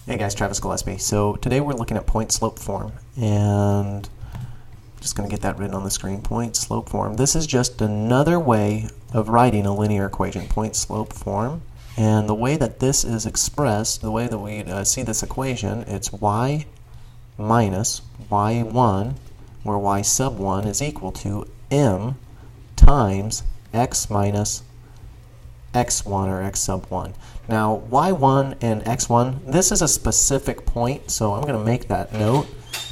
Hey guys, Travis Gillespie. So today we're looking at point slope form, and I'm just going to get that written on the screen. Point slope form. This is just another way of writing a linear equation, point slope form. And the way that this is expressed, the way that we see this equation, it's y minus y1, where y sub 1 is equal to m times x minus x1 or x sub 1. Now y1 and x1, this is a specific point, so I'm going to make that note.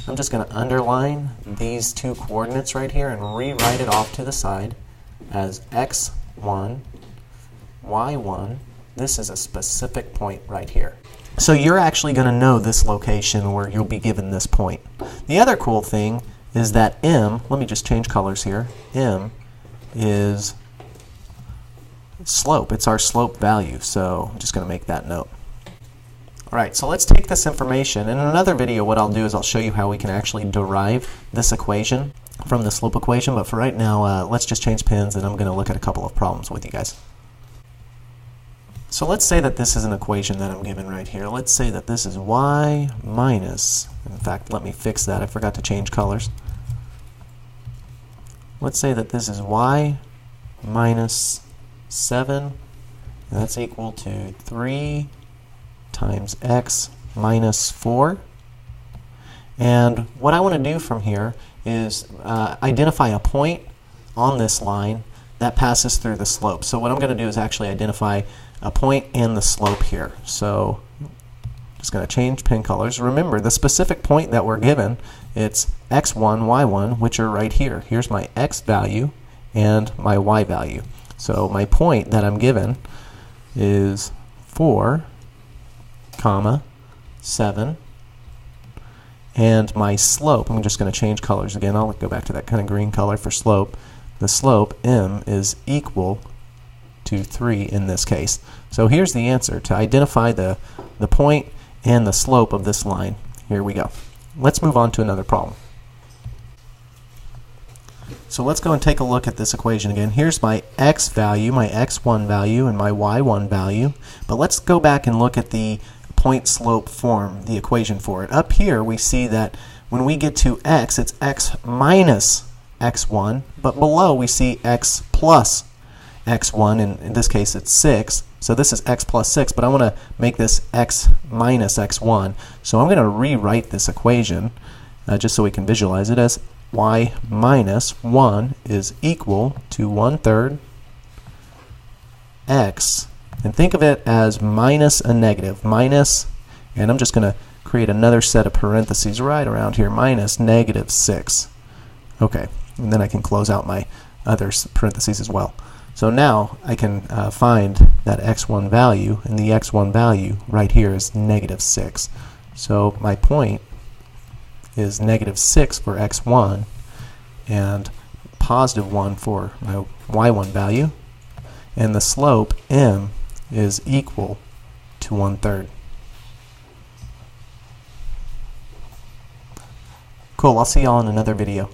I'm just going to underline these two coordinates right here and rewrite it off to the side as x1, y1. This is a specific point right here. So you're actually going to know this location where you'll be given this point. The other cool thing is that m, let me just change colors here, m is slope. It's our slope value, so I'm just going to make that note. Alright, so let's take this information. In another video, what I'll do is I'll show you how we can actually derive this equation from the slope equation, but for right now, let's just change pens and I'm going to look at a couple of problems with you guys. So let's say that this is an equation that I'm given right here. Let's say that this is y minus, in fact, let me fix that. I forgot to change colors. Let's say that this is y minus 7, and that's equal to 3 times x minus 4. And what I want to do from here is identify a point on this line that passes through the slope. So what I'm going to do is actually identify a point and the slope here. So just going to change pen colors. Remember, the specific point that we're given, it's x1, y1, which are right here. Here's my x value and my y value. So my point that I'm given is 4, 7, and my slope, I'm just going to change colors again. I'll go back to that kind of green color for slope. The slope, m, is equal to 3 in this case. So here's the answer to identify the point and the slope of this line. Here we go. Let's move on to another problem. So let's go and take a look at this equation again. Here's my x value, my x1 value, and my y1 value. But let's go back and look at the point slope form, the equation for it. Up here we see that when we get to x, it's x minus x1, but below we see x plus x1, and in this case it's 6. So this is x plus 6, but I want to make this x minus x1. So I'm going to rewrite this equation just so we can visualize it as y minus 1 is equal to 1/3 x, and think of it as minus a negative, minus, and I'm just going to create another set of parentheses right around here, minus -6. Okay, and then I can close out my other parentheses as well. So now I can find that x1 value, and the x1 value right here is -6. So my point is -6 for x1 and +1 for my y1 value, and the slope m is equal to 1/3. Cool, I'll see y'all in another video.